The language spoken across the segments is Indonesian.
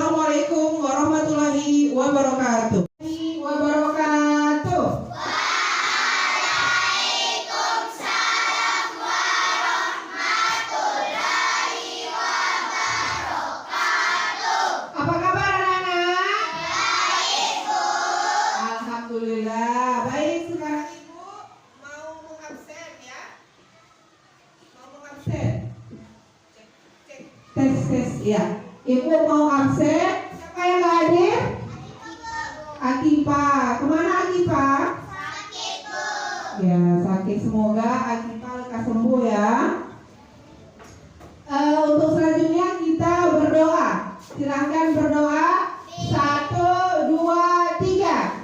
Assalamualaikum warahmatullahi wabarakatuh. Waalaikumsalam warahmatullahi wabarakatuh. Apa kabar anak-anak? Baik, Bu. Alhamdulillah. Baik, sekarang Ibu mau mengabsen ya. Mau mengabsen. Tes ya. Ibu mau absen. Siapa yang nggak hadir? Akipa. Kemana Akipa? Sakit, Bu. Ya, sakit. Semoga Akipa lekas sembuh ya. Untuk selanjutnya kita berdoa. Silahkan berdoa. 1, 2, 3.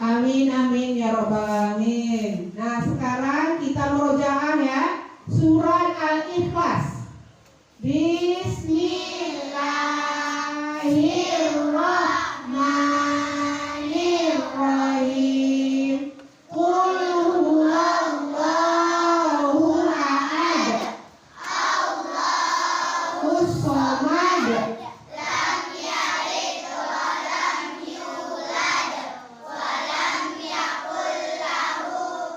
Amin amin ya robbal alamin. Nah, sekarang kita murojaah ya. Surat Al-Ikhlas. Bismillahirrahmanirrahim. Qul huwallahu ahad. Allahus samad.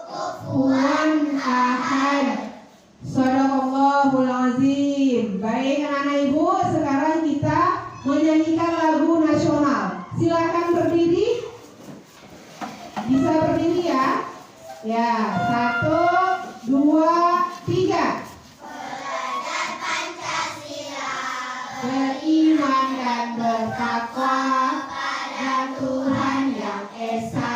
Kufuwan ahad. Shadaqallahul azim. Baik anak-anak Ibu, sekarang kita menyanyikan lagu nasional. Silakan berdiri. Bisa berdiri ya. Ya, 1, 2, 3. Belajar Pancasila, Beriman dan bertakwa pada Tuhan yang esa,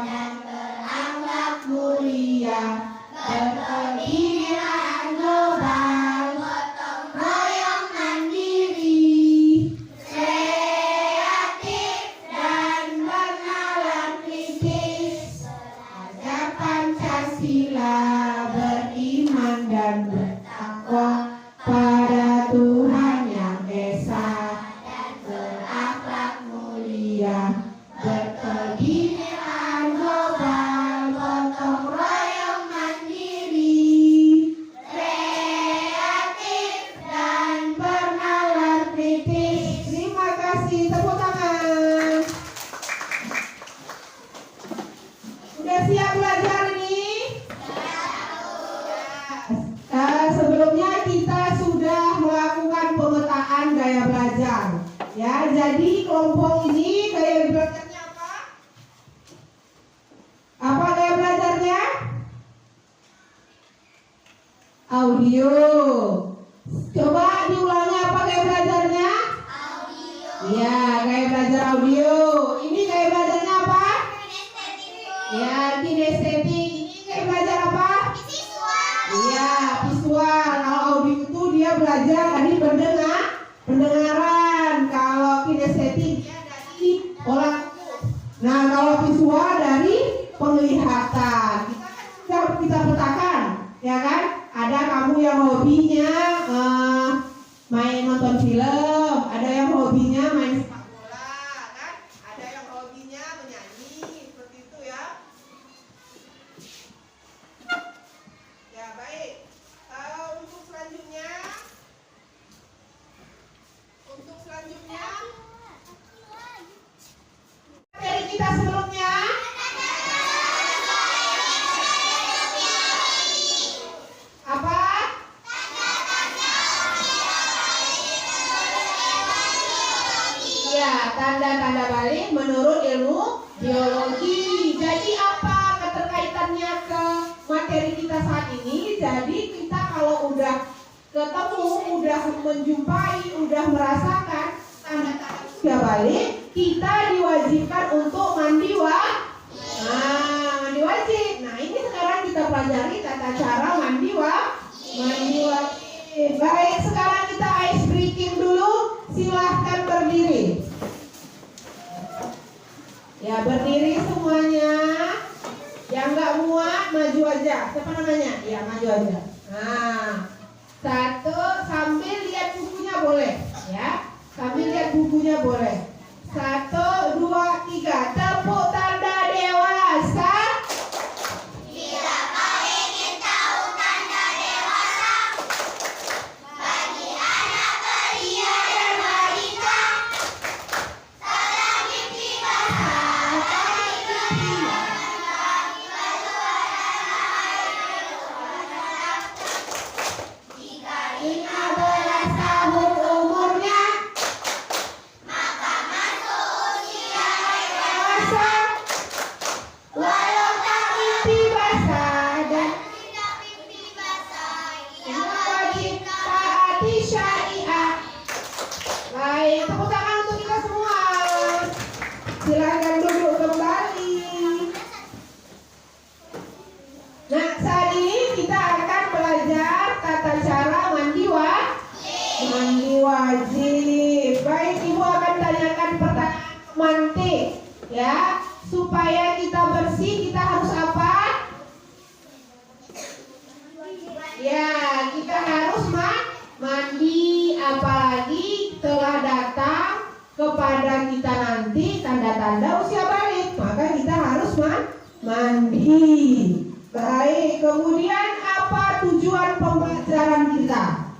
dan berakhlak mulia, berkebinekaan global, gotong royong mandiri, kreatif dan bernalar kritis, belajar Pancasila, beriman dan bertakwa pada Tuhan yang esa, dan berakhlak mulia, berkebinekaan global, gotong royong mandiri, kreatif dan bernalar kritis. Terima kasih, tepuk tangan. Udah siap belajar ini? Sebelumnya kita sudah melakukan pemetaan gaya belajar. Ya, jadi kelompok ini gaya belajarnya apa? Apa gaya belajarnya? Audio. Coba diulangi, apa gaya belajarnya? audio, Ya, gaya belajar audio. Ini gaya belajarnya apa? kinestetik, Ya, kinestetik. Ini gaya belajar apa? visual, Iya, visual. Kalau audio itu dia belajar dari pendengaran. Kalau kinestetik dia dari olah ukur. Nah, kalau visual dari penglihatan. Kita petakan, ya kan? Ada kamu yang hobinya main nonton film, ada yang hobinya main sepak bola, kan? Ada yang hobinya menyanyi, seperti itu ya. Ya, baik. Untuk selanjutnya dari kita sebelumnya apa? Ya, tanda-tanda balik menurut ilmu biologi. Jadi apa keterkaitannya ke materi kita saat ini? Jadi kita kalau udah ketemu, udah menjumpai, udah merasakan tanda-tanda usia balik, kita diwajibkan untuk mandi mandi wajib. Nah, ini sekarang kita pelajari tata cara mandi wajib. Baik, sekarang kita ice breaking dulu. silahkan berdiri. Ya, berdiri semuanya. Yang nggak muat maju aja. Siapa namanya? Ya, maju aja. Nah, satu, sambil lihat bukunya boleh, ya. Sambil lihat bukunya boleh. 1, 2, 3. Tepuk tanda dewasa. Siapa ingin tahu tanda dewasa? Bagi anak belia dan wanita, dalam mimpi basah, bagi gembira, bagi jika 15 tahun umurnya, maka masuk usia dewasa. Walau tak mimpi basah dan tidak mimpi basah, ia wajib taati syariat. Baik, tepuk tangan untuk kita semua. Silakan duduk kembali. Nah, saat ini kita akan belajar tata cara mandi wajib. Baik, Ibu akan tanyakan pertanyaan mantik, ya. Supaya kita bersih, kita harus apa? Ya, kita harus mandi, apalagi telah datang kepada kita nanti tanda-tanda usia balik, maka kita harus mandi. Baik, kemudian apa tujuan pembelajaran kita?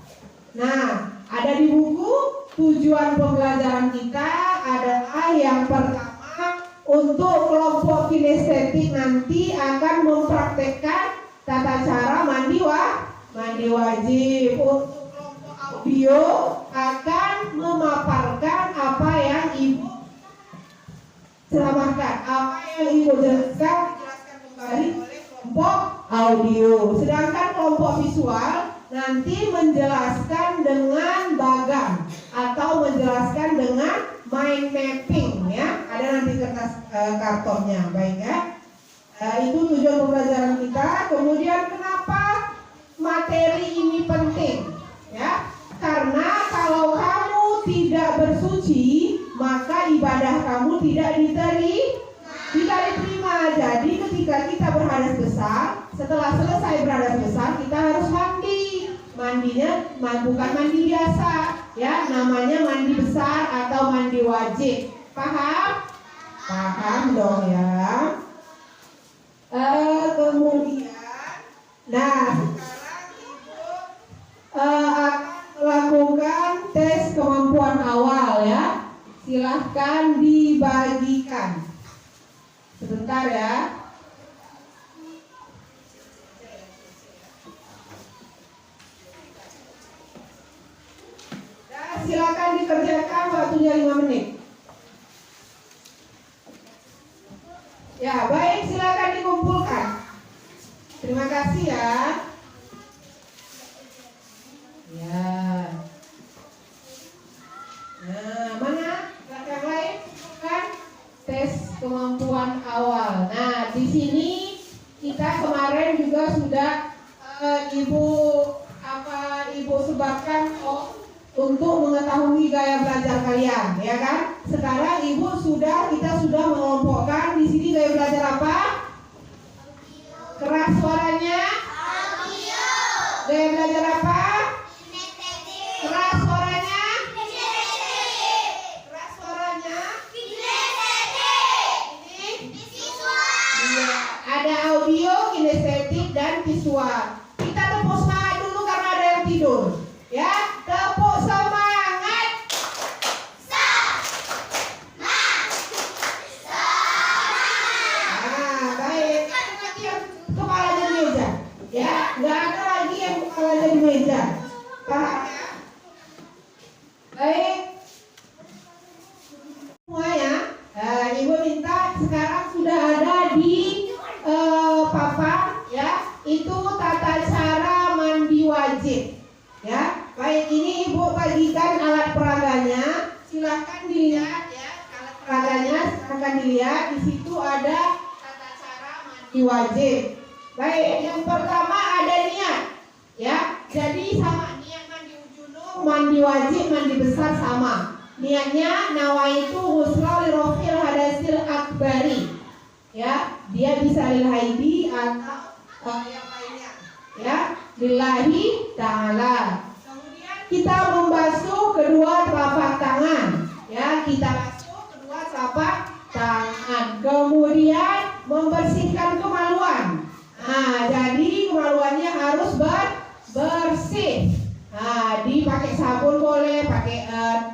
Nah, ada di buku tujuan pembelajaran kita adalah yang pertama, untuk kelompok kinestetik nanti akan mempraktekkan tata cara mandi wajib. Untuk kelompok audio akan memaparkan apa yang Ibu selamatkan, apa yang Ibu jelaskan kembali oleh kelompok audio. Sedangkan kelompok visual nanti menjelaskan dengan bagan atau menjelaskan dengan mind mapping, ya. Ada nanti kertas kartonnya, baik ya. Itu tujuan pembelajaran kita. Kemudian kenapa materi ini penting, ya? Karena kalau kamu tidak bersuci, maka ibadah kamu tidak diterima. Jadi ketika kita berhadas besar, setelah selesai berhadas besar, kita harus mandi. Mandinya bukan mandi biasa, ya, namanya mandi besar atau mandi wajib. Paham? Paham dong ya. Kemudian, nah sekarang Ibu akan melakukan tes kemampuan awal, ya. Silahkan dibagikan. Sebentar ya. Silakan dikerjakan, waktunya 5 menit. Ya, baik, silakan dikumpulkan. Terima kasih ya. Ya. Nah, mana yang lain? Kan tes kemampuan awal. Nah, di sini kita kemarin juga sudah Ibu sebutkan untuk mengetahui gaya belajar kalian, ya kan? Sekarang kita sudah mengelompokkan di sini gaya belajar apa? Keras suaranya? audio, Gaya belajar apa? kinestetik, Keras suaranya? kinestetik, Keras suaranya? kinestetik, Ini? visual. Iya, ada audio, kinestetik dan visual. Kita tepuk semangat dulu karena ada yang tidur. Ya, tepuk semangat. Nah, baik. Lagi yang kepalanya di meja. Ya, nggak ada lagi yang kepalanya di meja. Paham ya? Baik. Semuanya, Ibu minta sekarang sudah ada di papan, ya. Itu tata cara mandi wajib. Ya, baik, ini Ibu bagikan alat peraganya. Silahkan dilihat ya, alat peraganya silahkan dilihat. Di situ ada tata cara mandi wajib. Baik, yang pertama ada niat. Ya, jadi sama niat mandi junub mandi wajib, mandi besar sama. Niatnya nawaitu ghusla li rafil hadasil akbari. Ya, dia bisa lil haidi atau yang lainnya. Ya, lillahi ta'ala. Kemudian kita membasuh kedua telapak tangan. Ya, kita basuh kedua telapak tangan. Kemudian membersihkan kemaluan. Nah, jadi kemaluannya harus bersih. Nah, dipakai sabun boleh, pakai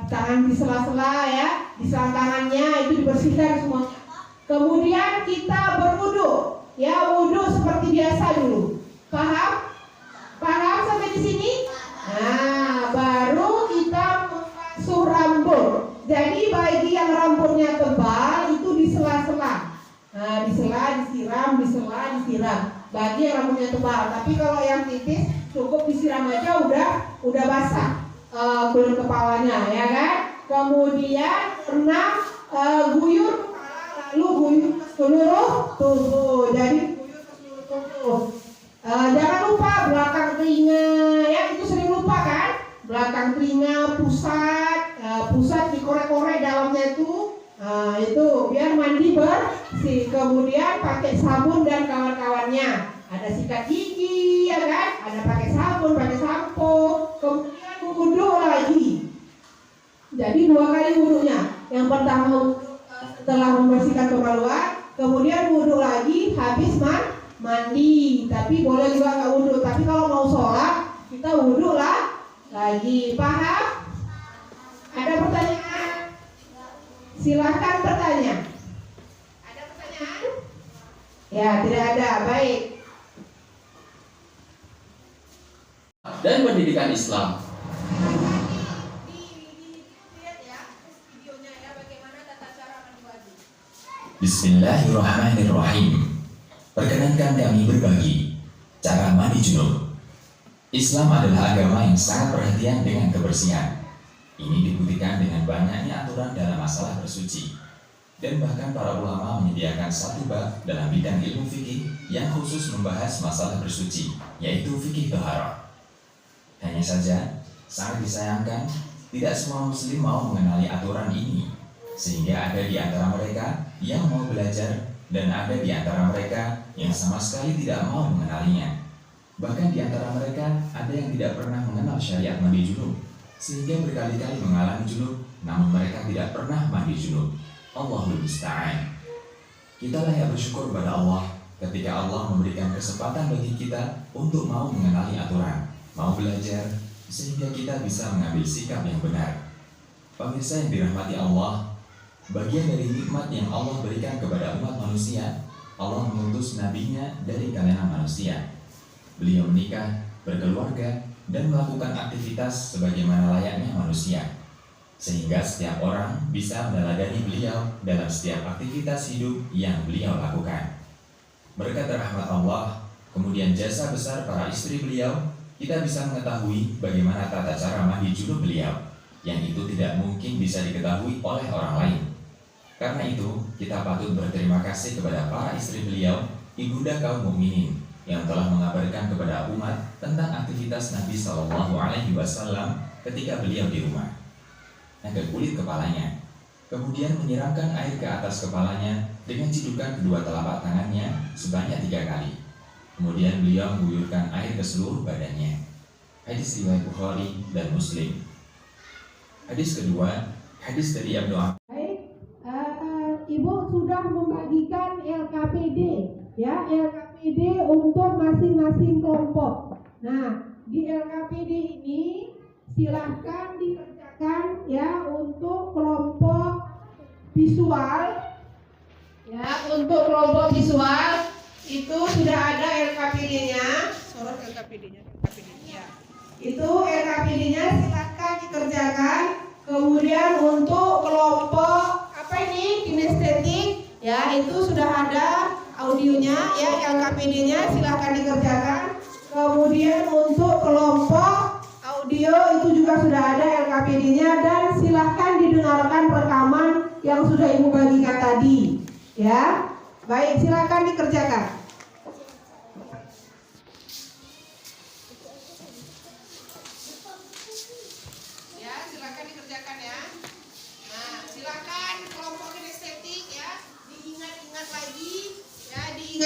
tangan di sela-sela ya, di selangkangannya itu dibersihkan semuanya. Kemudian kita berwudu, ya wudu seperti biasa dulu. Paham? Paham sampai di sini? Nah, baru kita membasuh rambut. Jadi bagi yang rambutnya tebal itu di sela-sela. Nah, disela, disiram, disela, disiram. Bagi yang rambutnya tebal. Tapi kalau yang tipis cukup disiram aja udah basah kulit kepalanya, ya kan? Kemudian pernah guyur kepala, lalu guyur ke seluruh tubuh. Jadi guyur ke seluruh tubuh. Jangan lupa belakang telinga, ya itu sering lupa kan? Belakang telinga, pusat dikorek-korek dalamnya itu biar mandi bersih. Kemudian pakai sabun dan kawan-kawannya. Ada sikat gigi, ya kan? Ada pakai sabun, pakai sampo. Kemudian wudu lagi. Jadi 2 kali wudunya. Yang pertama setelah membersihkan kemaluan, kemudian wudu lagi habis mandi. Tapi boleh juga nggak wudu. Tapi kalau mau sholat kita wudu lah lagi. Paham? Ada pertanyaan? Silahkan bertanya. Ada pertanyaan? Ya, tidak ada. Baik. Dan pendidikan Islam. Lihat ya videonya ya, bagaimana tata cara mandi wajib. Bismillahirrahmanirrahim. Perkenankan kami berbagi cara mandi junub. Islam adalah agama yang sangat perhatian dengan kebersihan. Ini dibuktikan dengan banyaknya aturan dalam masalah bersuci. Dan bahkan para ulama menyediakan satu bab dalam bidang ilmu fikih yang khusus membahas masalah bersuci, yaitu fikih taharah. Hanya saja, sangat disayangkan, tidak semua muslim mau mengenali aturan ini, sehingga ada di antara mereka yang mau belajar dan ada di antara mereka yang sama sekali tidak mau mengenalinya. Bahkan di antara mereka ada yang tidak pernah mengenal syariat mandi junub, sehingga berkali-kali mengalami junub, namun mereka tidak pernah mandi junub. Allahul musta'an. Kita layak bersyukur kepada Allah ketika Allah memberikan kesempatan bagi kita untuk mau mengenali aturan, mau belajar, sehingga kita bisa mengambil sikap yang benar. Pemirsa yang dirahmati Allah, bagian dari nikmat yang Allah berikan kepada umat manusia, Allah mengutus nabinya dari kalangan manusia. Beliau menikah, berkeluarga, dan melakukan aktivitas sebagaimana layaknya manusia, sehingga setiap orang bisa meneladani beliau dalam setiap aktivitas hidup yang beliau lakukan. Berkat rahmat Allah, kemudian jasa besar para istri beliau, kita bisa mengetahui bagaimana tata cara mandi junub beliau, yang itu tidak mungkin bisa diketahui oleh orang lain. Karena itu, kita patut berterima kasih kepada para istri beliau, ibunda kaum mukminin, yang telah mengabarkan kepada umat tentang aktivitas Nabi SAW ketika beliau di rumah. Ke kulit kepalanya, kemudian menyiramkan air ke atas kepalanya dengan cidukan kedua telapak tangannya sebanyak 3 kali. Kemudian beliau mengguyurkan air ke seluruh badannya. Hadis riwayat Bukhari dan Muslim. Hadis kedua, hadis dari Ibnu Abbas. Baik, Ibu sudah membagikan LKPD, ya LKPD untuk masing-masing kelompok. Nah, di LKPD ini silahkan dikerjakan ya untuk kelompok visual. Ya, untuk kelompok visual itu sudah ada LKPD-nya. Sorot LKPD-nya. Itu LKPD-nya silahkan dikerjakan. Kemudian untuk kelompok apa ini kinestetik, ya itu sudah ada audionya, ya LKPD-nya silahkan dikerjakan. Kemudian untuk kelompok audio itu juga sudah ada LKPD-nya dan silahkan didengarkan rekaman yang sudah Ibu bagikan tadi, ya. Baik, silahkan dikerjakan.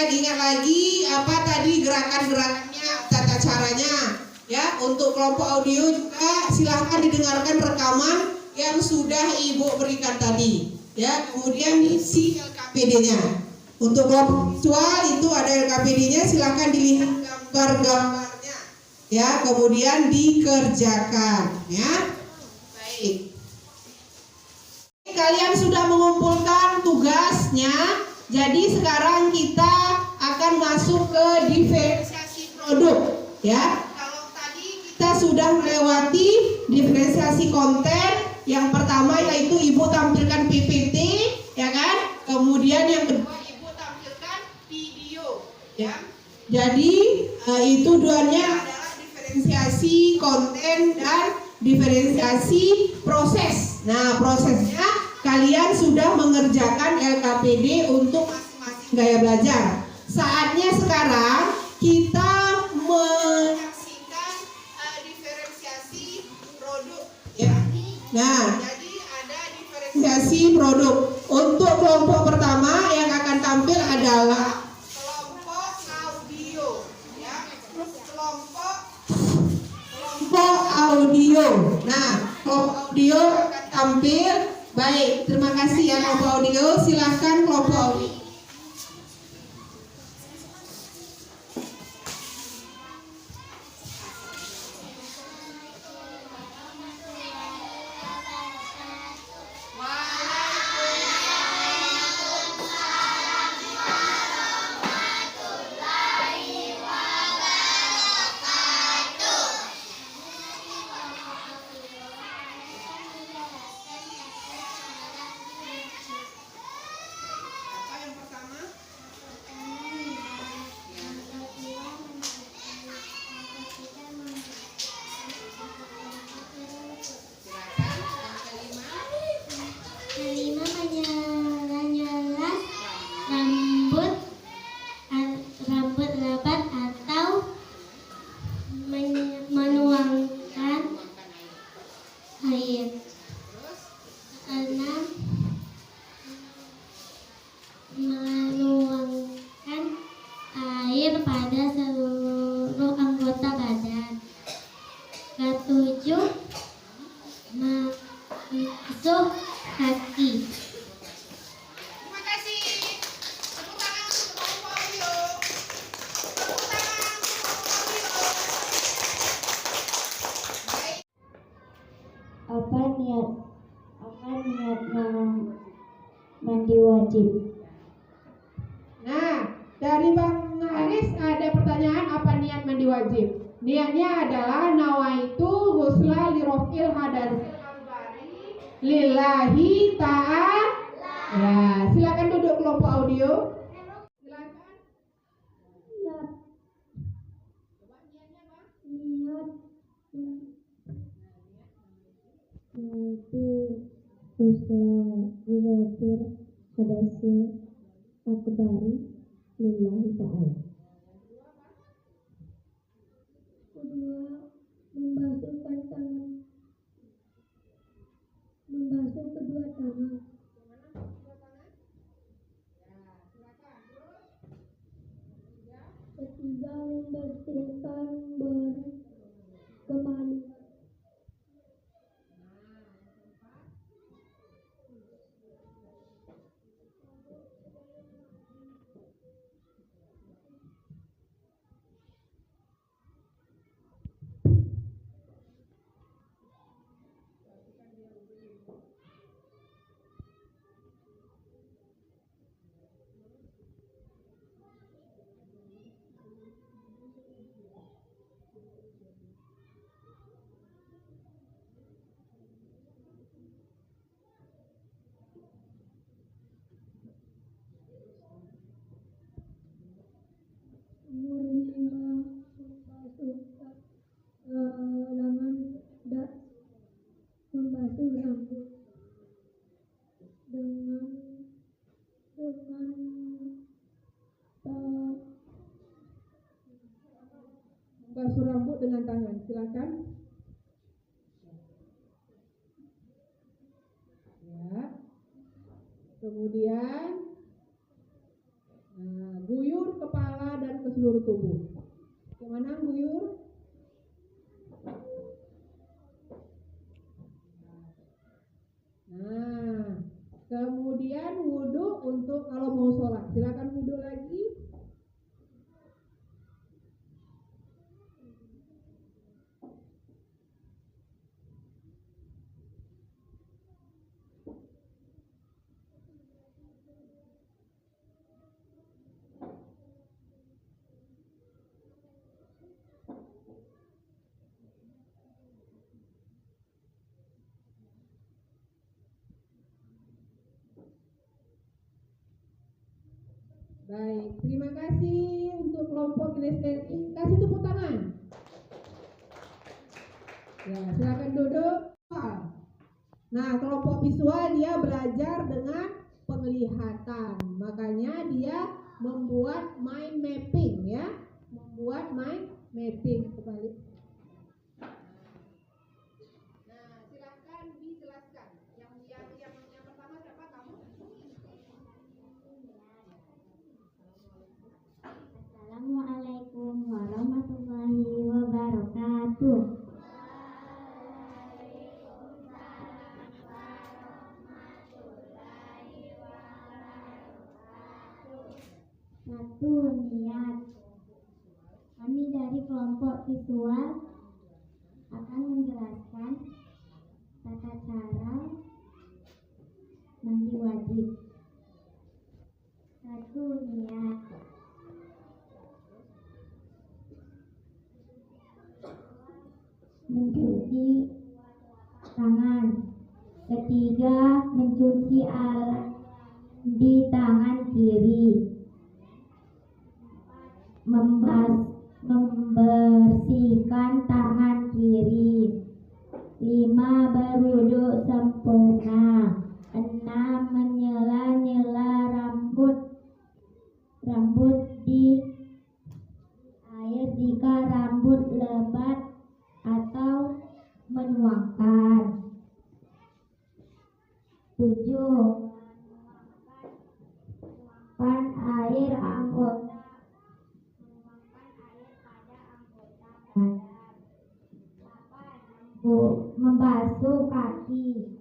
ingat-ingat lagi apa tadi gerakan-gerakannya, tata caranya. Ya, untuk kelompok audio juga silahkan didengarkan rekaman yang sudah Ibu berikan tadi. Ya, kemudian isi LKPD-nya. Untuk kelompok visual itu ada LKPD-nya, silahkan dilihat gambar-gambarnya. Ya, kemudian dikerjakan. Ya, baik. Kalian sudah mengumpulkan tugasnya. Jadi sekarang kita akan masuk ke diferensiasi produk. Ya. Kita sudah melewati diferensiasi konten. Yang pertama yaitu Ibu tampilkan PPT, ya kan? Kemudian yang kedua Ibu tampilkan video, ya. Jadi itu duanya adalah diferensiasi konten dan diferensiasi proses. Nah, prosesnya kalian sudah mengerjakan LKPD untuk masing-masing gaya belajar. Saatnya sekarang kita Nah, jadi ada diferensiasi produk. Untuk kelompok pertama yang akan tampil adalah kelompok audio, ya. Kelompok audio. Nah, kelompok audio akan tampil. Baik, terima kasih ya kelompok audio. Silahkan kelompok audio. Kelima, menyala-nyala rambut rapat atau menuangkan air. 6, menuangkan air pada seluruh anggota badan. 7, masuk hati. Terima kasih. Tepuk tangan untuk kelompok audio. Tepuk tangan untuk kelompok audio. Baik. Apa niat mandi wajib? Nah, dari Bang Haris ada pertanyaan, apa niat mandi wajib? Niatnya adalah nawaitu ghusla lirofil hadas lillahi ta'ala. Ya, silakan duduk kelompok audio. Silakan. Niat Coba niatnya, Bang. itu usaha dirokir hadasil akbari lillahi ta'ala. Kedua, membasuh kedua tangan. Ketiga, membersihkan berkemanian. Membasuh rambut dengan Membasuh rambut dengan tangan. Silakan. Ya. Kemudian guyur seluruh tubuh. Gimana Buyur? Nah, kemudian wudhu untuk kalau mau sholat. Silakan wudhu lagi. Baik, terima kasih untuk kelompok kinestetik. Kasih tepuk tangan. Ya, silakan duduk. Nah, kelompok visual dia belajar dengan penglihatan. Makanya dia membuat mind mapping ya. Membuat mind mapping kembali. Nah, silakan dijelaskan. Yang pertama siapa kamu? Assalamualaikum warahmatullahi wabarakatuh. Satu, niat. Kami dari kelompok visual akan menjelaskan tata cara mandi wajib. Satu, niat. Mencuci tangan. Ketiga, mencuci alat di tangan kiri. Membersihkan tangan kiri. 5. Berwudu sempurna. 6. Menyela-nyela rambut di air jika rambut lebat atau menuangkan. 7. Menuangkan air anggota badan. 8. Membasuh kaki.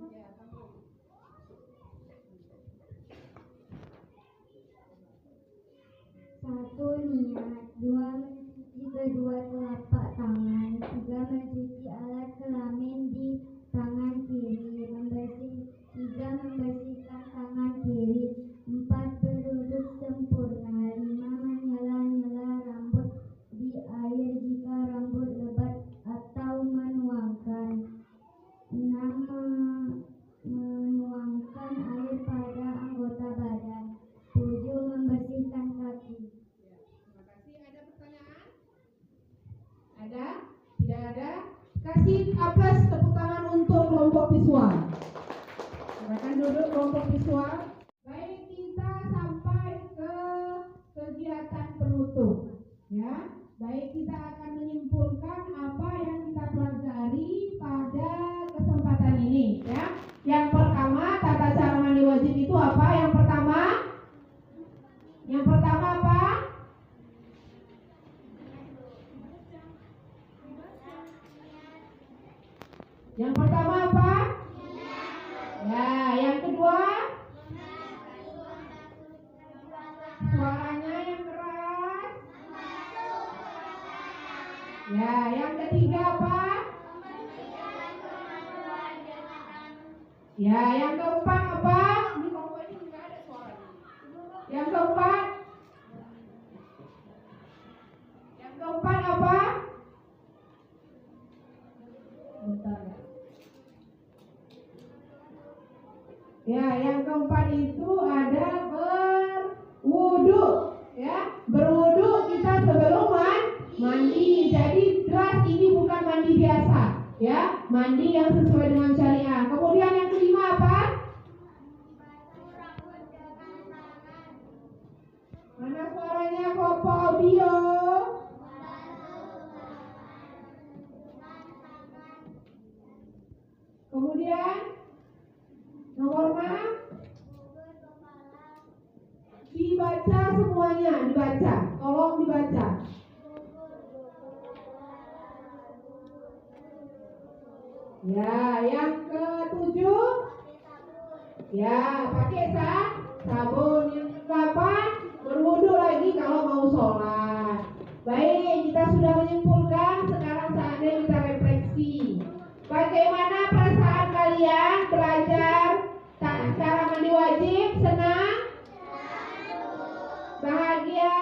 1. Niat. 2. Mencuci kedua telapak tangan. 3. Mencuci alat kelamin di tangan kiri. 3. Membersihkan tangan kiri. 4. Berwudu sempurna. 5. Menyela-nyela rambut di air jika rambut lebat atau menuangkan. 6. Menuangkan air pada anggota badan. 7. Membersihkan kaki. Terima kasih. Ada pertanyaan? Ada? Tidak ada? Kasih aplaus tepuk tangan untuk kelompok visual. Silakan duduk kelompok visual. Baik, kita sampai ke kegiatan penutup. Ya, baik kita akan menyimpulkan apa yang kita pelajari pada kesempatan ini. Ya, yang pertama tata cara mandi wajib itu apa? Yang pertama apa? Yang pertama apa? Ya, yang kedua? Suaranya yang keras. Ya, yang ketiga apa? Ya, yang keempat apa? Ini pokoknya nggak ada suaranya. Yang keempat? Yang keempat apa? Bentar ya. Ya, yang keempat itu ada berwudu. Ya, berwudu kita sebelum mandi. Jadi jelas ini bukan mandi biasa. Ya, mandi yang sesuai dengan syariah. Kemudian yang kelima apa? Mana suaranya Kopo Audio? Kemudian nomor 6 dibaca semuanya, dibaca. Tolong Tolong dibaca. Ya, yang ketujuh. Ya, pakai sabun. Yang ke-8, berwudu lagi kalau mau sholat. Baik, kita sudah menyimpulkan. Sekarang saatnya kita refleksi. Bagaimana perasaan kalian belajar cara mandi wajib? Senang? Bahagia?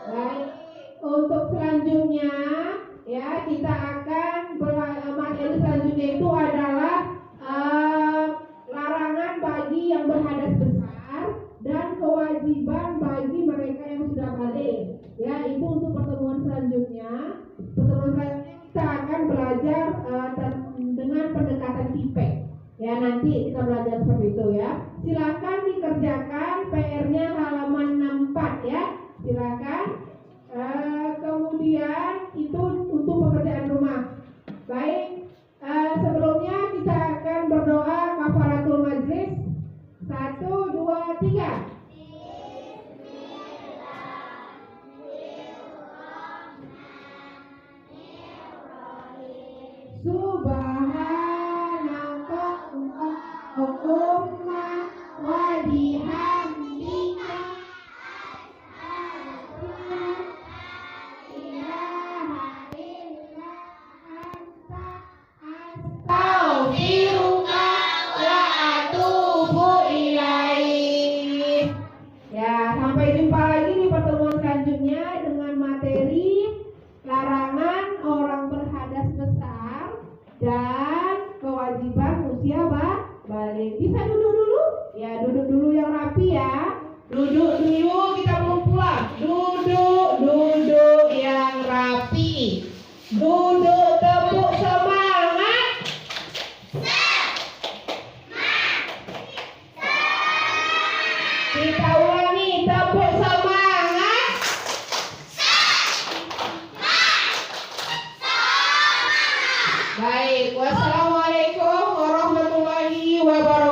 Baik, untuk selanjutnya ya kita akan materi selanjutnya itu adalah larangan bagi yang berhadas besar dan kewajiban bagi mereka yang sudah balik. Ya, itu untuk pertemuan selanjutnya. Pertemuan selanjutnya kita akan belajar dengan pendekatan TIPEK. Ya, nanti kita belajar seperti itu ya. Silakan dikerjakan PR-nya halaman 64 ya. Silakan. Kemudian itu untuk pekerjaan rumah. Baik, sebelumnya kita akan berdoa kafaratul majlis. 1, 2, 3. Subhanakallahumma wa bihamdika astaghfiruka wa atubu ilaik. Ya, sampai jumpa lagi di pertemuan selanjutnya dengan materi larangan orang berhadas besar dan kewajiban usia balik. Bisa duduk dulu? Ya, duduk dulu yang rapi ya. Duduk dulu, kita belum pulang. Duduk yang rapi. Duduk, tepuk semangat. Kita ulangi, tepuk semangat. Baik, wassalamualaikum warahmatullahi wabarakatuh.